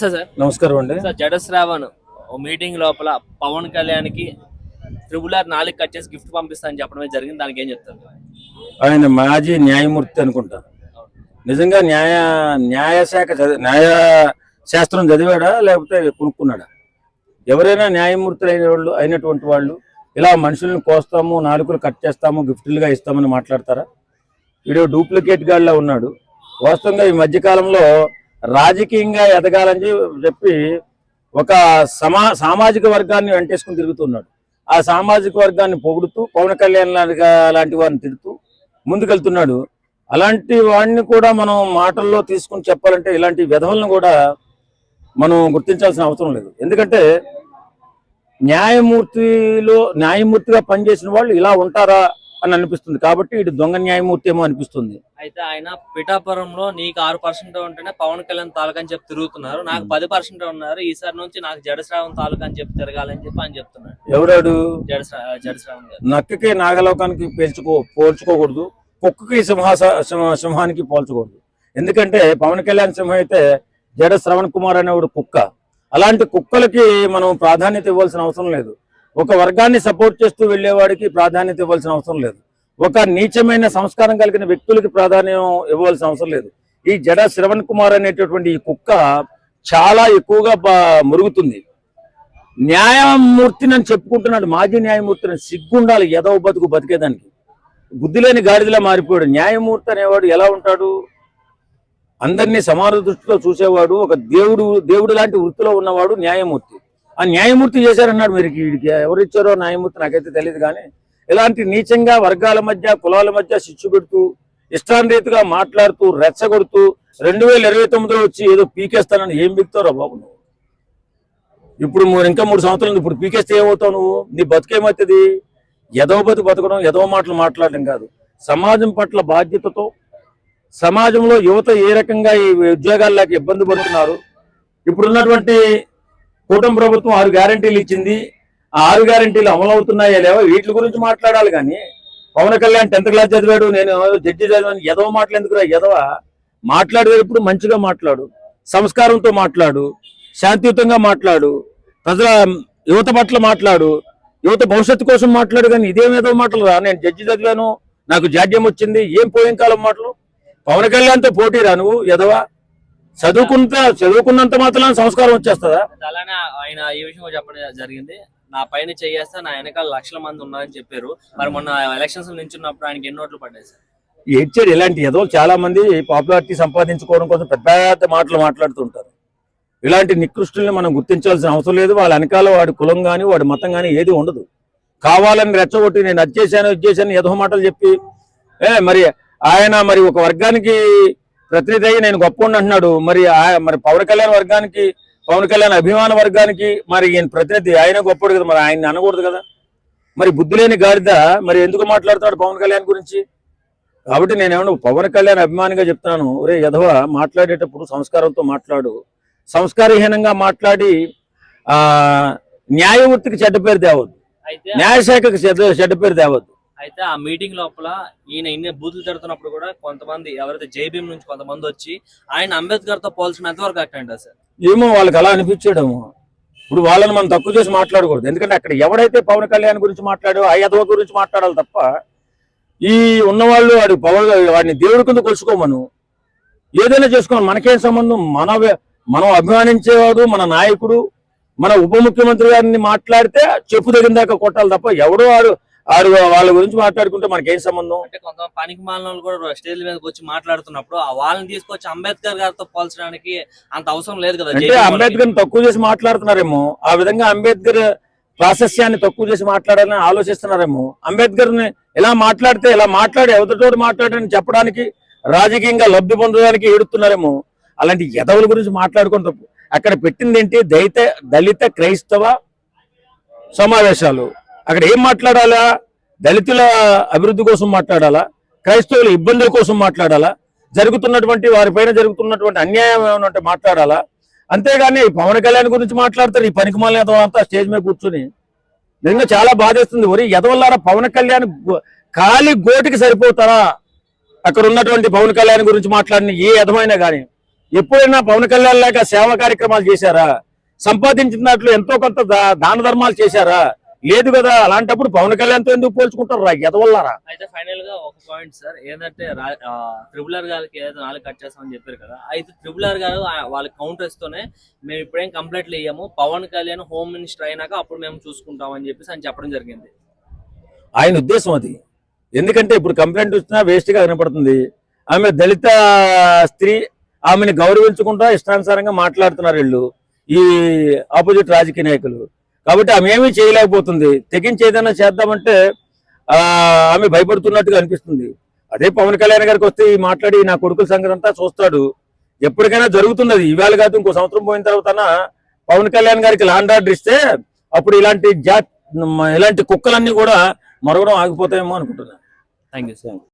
Sir నమస్కారం అండి. Sir జడ శ్రావణ్ మీటింగ్ లోపల పవన్ కళ్యాణ్ కి RRR 4 కట్ చేసి గిఫ్ట్ పంపిస్తానని చెప్పడమే జరిగింది. దానికి ఏం చెప్తారు? ఆయన మాజీ న్యాయమూర్తి అనుకుంటా. నిజంగా న్యాయ శాస్త్రం చదివాడా లేకపోతే కొనుక్కున్నాడా? ఎవరైనా న్యాయమూర్తులు అయినటువంటి వాళ్ళు ఇలా మనుషులను కోస్తాము, నాలుకలు కట్ చేస్తాము, గిఫ్టులుగా ఇస్తామని మాట్లాడతారా? వీడియో డూప్లికేట్ గాడిలా ఉన్నాడు. వాస్తవంగా ఈ మధ్యకాలంలో రాజకీయంగా ఎదగాలని చెప్పి ఒక సామాజిక వర్గాన్ని వెంటేసుకుని తిరుగుతున్నాడు. ఆ సామాజిక వర్గాన్ని పొగుడుతూ పవన్ కళ్యాణ్ లాంటి వారిని తిడుతూ ముందుకెళ్తున్నాడు. అలాంటి వాడిని కూడా మనం మాటల్లో తీసుకుని చెప్పాలంటే ఇలాంటి విధవలను కూడా మనం గుర్తించాల్సిన అవసరం లేదు. ఎందుకంటే న్యాయమూర్తిగా పనిచేసిన వాళ్ళు ఇలా ఉంటారా అని అనిపిస్తుంది. కాబట్టి ఇటు దొంగ న్యాయమూర్తి ఏమో అనిపిస్తుంది. అయితే ఆయన పిఠాపురంలో నీకు 6% ఉంటేనే పవన్ కళ్యాణ్ తాలూకా అని చెప్పి తిరుగుతున్నారు, నాకు 10% ఉన్నారు, ఈసారి నుంచి నాకు జడ శ్రావణ్ తాలూకా అని చెప్పి తిరగాలని చెప్పి ఆయన చెప్తున్నాడు. ఎవరాడు? జడ శ్రావణ్ గారు. నక్కకి నాగలోకానికి పోల్చుకోకూడదు, కుక్కకి సింహానికి పోల్చకూడదు. ఎందుకంటే పవన్ కళ్యాణ్ సింహం అయితే జడ శ్రవణ్ కుమార్ అనేవాడు కుక్క. అలాంటి కుక్కలకి మనం ప్రాధాన్యత ఇవ్వాల్సిన అవసరం లేదు. ఒక వర్గాన్ని సపోర్ట్ చేస్తూ వెళ్లేవాడికి ప్రాధాన్యత ఇవ్వాల్సిన అవసరం లేదు. ఒక నీచమైన సంస్కారం కలిగిన వ్యక్తులకి ప్రాధాన్యం ఇవ్వాల్సిన అవసరం లేదు. ఈ జడ శ్రవణ్ కుమార్ అనేటటువంటి ఈ కుక్క చాలా ఎక్కువగా మురుగుతుంది. న్యాయమూర్తిని అని చెప్పుకుంటున్నాడు, మాజీ న్యాయమూర్తిని. సిగ్గుండాలి ఎదవ బతికేదానికి. బుద్ధి లేని గాడిదలా మారిపోయాడు. న్యాయమూర్తి అనేవాడు ఎలా ఉంటాడు? అందరినీ సమాన దృష్టిలో చూసేవాడు, ఒక దేవుడు లాంటి వృత్తిలో ఉన్నవాడు న్యాయమూర్తి. ఆ న్యాయమూర్తి చేశారన్నాడు. మీరు వీడికి ఎవరిచ్చారో న్యాయమూర్తి నాకైతే తెలియదు. కానీ ఇలాంటి నీచంగా వర్గాల మధ్య కులాల మధ్య చిచ్చు పెడుతూ ఇష్టాన్రీతిగా మాట్లాడుతూ రెచ్చగొడుతూ 2029లో వచ్చి ఏదో పీకేస్తానని ఏం పీకుతారో బాబు నువ్వు. ఇప్పుడు ఇంకా 3 సంవత్సరాలు ఇప్పుడు పీకేస్తే ఏమవుతావు నువ్వు? నీ బతుకేమవుతుంది? ఎదవ బతకడం, ఎదవ మాటలు మాట్లాడడం కాదు. సమాజం పట్ల బాధ్యతతో సమాజంలో యువత ఏ రకంగా ఈ ఉద్యోగాల్లోకి ఇబ్బంది పడుతున్నారు. ఇప్పుడున్నటువంటి కూటమి ప్రభుత్వం 6 గ్యారంటీలు ఇచ్చింది. ఆ 6 గ్యారంటీలు అమలు అవుతున్నాయా లేవో వీటి గురించి మాట్లాడాలి. కానీ పవన్ కళ్యాణ్ 10th క్లాస్ చదివాడు, నేను జడ్జి చదివాను, ఎదవ మాటలు ఎందుకురా? ఎదవ మాట్లాడేటప్పుడు మంచిగా మాట్లాడు, సంస్కారంతో మాట్లాడు, శాంతియుతంగా మాట్లాడు, ప్రజల యువత పట్ల మాట్లాడు, యువత భవిష్యత్తు కోసం మాట్లాడు. కానీ ఇదేం ఎదవ మాటలు రా? నేను జడ్జి చదివాను, నాకు జాడ్యం వచ్చింది, ఏం పోయిన కాలం మాటలు? పవన్ కళ్యాణ్తో పోటీ రా నువ్వు ఎదవ. చదువుకున్నంత మాత్రం సంస్కారం వచ్చేస్తుందా? అలానే ఆయన ఈ విషయం చెప్పడం జరిగింది, నా పైన చేయేస్తే నా వెనకాల లక్షల మంది ఉన్నారని చెప్పారు. మరి మొన్న ఎలక్షన్స్ నించున్నప్పుడు ఆయనకి ఎన్ని ఓట్లు పడ్డాయి సార్? ఏడ్చాడు. ఇలాంటి ఏదో చాలా మంది పాపులారిటీ సంపాదించుకోవడం కోసం పెద్ద పెద్ద మాటలు మాట్లాడుతుంటారు. ఇలాంటి నికృష్టుల్ని మనం గుర్తించాల్సిన అవసరం లేదు. వాళ్ళ వెనకాల వాడి కులం కానీ వాడి మతం కానీ ఏది ఉండదు. కావాలని రెచ్చగొట్టి నేను అది చేశాను ఏదో మాటలు చెప్పి మరి ఆయన ఒక వర్గానికి ప్రతినిధి అయ్యి నేను గొప్ప అంటున్నాడు. మరి పవన్ కళ్యాణ్ వర్గానికి, పవన్ కళ్యాణ్ అభిమాన వర్గానికి మరి ఈయన ప్రతినిధి, ఆయన గొప్పడు కదా, మరి ఆయన అనకూడదు కదా. మరి బుద్ధి లేని గాడిద మరి ఎందుకు మాట్లాడుతాడు పవన్ కళ్యాణ్ గురించి? కాబట్టి నేనేమన్నా పవన్ కళ్యాణ్ అభిమానిగా చెప్తున్నాను, ఒరే యదవ, మాట్లాడేటప్పుడు సంస్కారంతో మాట్లాడు. సంస్కారహీనంగా మాట్లాడి న్యాయమూర్తికి చెడ్డ పేరు తేవద్దు, న్యాయశాఖకి చెడ్డ పేరు తేవద్దు. అయితే ఆ మీటింగ్ లోపల ఈయన ఇన్ని బూతులు తిడుతున్నప్పుడు కూడా కొంతమంది ఎవరైతే జైభీం నుంచి కొంతమంది వచ్చి ఆయన అంబేద్కర్ తో పోల్చిన ఎంతవరకు కట్టండి సార్? ఏమో వాళ్ళకి అలా అనిపించడము. ఇప్పుడు వాళ్ళని మనం తక్కువ చేసి మాట్లాడకూడదు. ఎందుకంటే అక్కడ ఎవడైతే పవన్ కళ్యాణ్ గురించి మాట్లాడో ఆ యదవ గురించి మాట్లాడాలి తప్ప ఈ ఉన్నవాళ్ళు వాడిని దేవుడి కింద కొలుసుకోమను, ఏదైనా చేసుకోమని మనకేం సంబంధం? మనం అభిమానించేవాడు మన నాయకుడు, మన ఉప ముఖ్యమంత్రి గారిని మాట్లాడితే చెప్పు తగిన కొట్టాలి తప్ప ఎవడో ఆడు వాళ్ళ గురించి మాట్లాడుకుంటే మనకేం సంబంధం? అంటే కొంత పనికి మాలిన వాళ్ళు కూడా స్టేజ్ మీదకి వచ్చి మాట్లాడుతున్నప్పుడు వాళ్ళని తీసుకొచ్చి అంబేద్కర్ గారితో పోల్చడానికి అంత అవసరం లేదు కదా. అంటే అంబేద్కర్ తక్కువ చేసి మాట్లాడుతున్నారేమో, ఆ విధంగా అంబేద్కర్ ప్రాశస్యాన్ని తక్కువ చేసి మాట్లాడాలని ఆలోచిస్తున్నారేమో. అంబేద్కర్ ని ఇలా మాట్లాడి ఎవరితోటి మాట్లాడని చెప్పడానికి, రాజకీయంగా లబ్ధి పొందడానికి ఏడుతున్నారేమో. అలాంటి ఎదవుల గురించి మాట్లాడుకుని తప్పు. అక్కడ పెట్టింది ఏంటి? దళిత క్రైస్తవ సమావేశాలు. అక్కడ ఏం మాట్లాడాలా? దళితుల అభివృద్ధి కోసం మాట్లాడాలా? క్రైస్తవుల ఇబ్బందుల కోసం మాట్లాడాలా? వారిపైన జరుగుతున్నటువంటి అన్యాయం ఏమన్నా మాట్లాడాలా? అంతేగాని పవన్ కళ్యాణ్ గురించి మాట్లాడతారు ఈ పనికిమాలిన అంతా స్టేజ్ మీద కూర్చొని. నిజంగా చాలా బాధేస్తుంది. ఒరి ఎదవల్లారా, పవన్ కళ్యాణ్ ఖాళీ గోటికి సరిపోతారా? అక్కడ ఉన్నటువంటి పవన్ కళ్యాణ్ గురించి మాట్లాడిన ఏ ఎదమైనా కానీ ఎప్పుడైనా పవన్ కళ్యాణ్ లాగా సేవా కార్యక్రమాలు చేశారా? సంపాదించిన దాంట్లో ఎంతో కొంత దాన ధర్మాలు చేశారా? లేదు కదా. అలాంటప్పుడు పవన్ కళ్యాణ్తో ఎందుకు పోల్చుకుంటారు రా ఎదవల్లారా? అయితే ఫైనల్ గా ఒక పాయింట్ సార్ ఏంటంటే ట్రిబుల్ ఆర్ గారికి ఏదైతే 4 కట్ చేస్తామని చెప్పారు కదా, అయితే ట్రిబుల్ ఆర్ గారు వాళ్ళ కౌంటర్స్ తోనే మేము ఇప్పుడేం కంప్లైంట్లు ఇయ్యము, పవన్ కళ్యాణ్ హోమ్ మినిస్టర్ అయినాక అప్పుడు మేము చూసుకుంటాం అని చెప్పేసి ఆయన చెప్పడం జరిగింది. ఆయన ఉద్దేశం అది. ఎందుకంటే ఇప్పుడు కంప్లైంట్ వచ్చినా వేస్ట్ గా కనపడుతుంది. ఆమె దళిత స్త్రీ, ఆమెను గౌరవించకుండా ఇష్టానుసారంగా మాట్లాడుతున్నారు వీళ్ళు, ఈ ఆపోజిట్ రాజకీయ నాయకులు. కాబట్టి ఆమె ఏమీ చేయలేకపోతుంది. తెగించి ఏదైనా చేద్దామంటే ఆమె భయపడుతున్నట్టుగా అనిపిస్తుంది. అదే పవన్ కళ్యాణ్ గారికి వస్తే ఈ మాట్లాడి నా కొడుకుల సంగతి అంతా చూస్తాడు. ఎప్పటికైనా జరుగుతున్నది. ఈవేళ కాదు, ఇంకో సంవత్సరం పోయిన తర్వాత పవన్ కళ్యాణ్ గారికి లాండ్ ఆర్డర్ ఇస్తే అప్పుడు ఇలాంటి కుక్కలన్నీ కూడా మరవడం ఆగిపోతాయేమో అనుకుంటున్నాను. Thank you sir.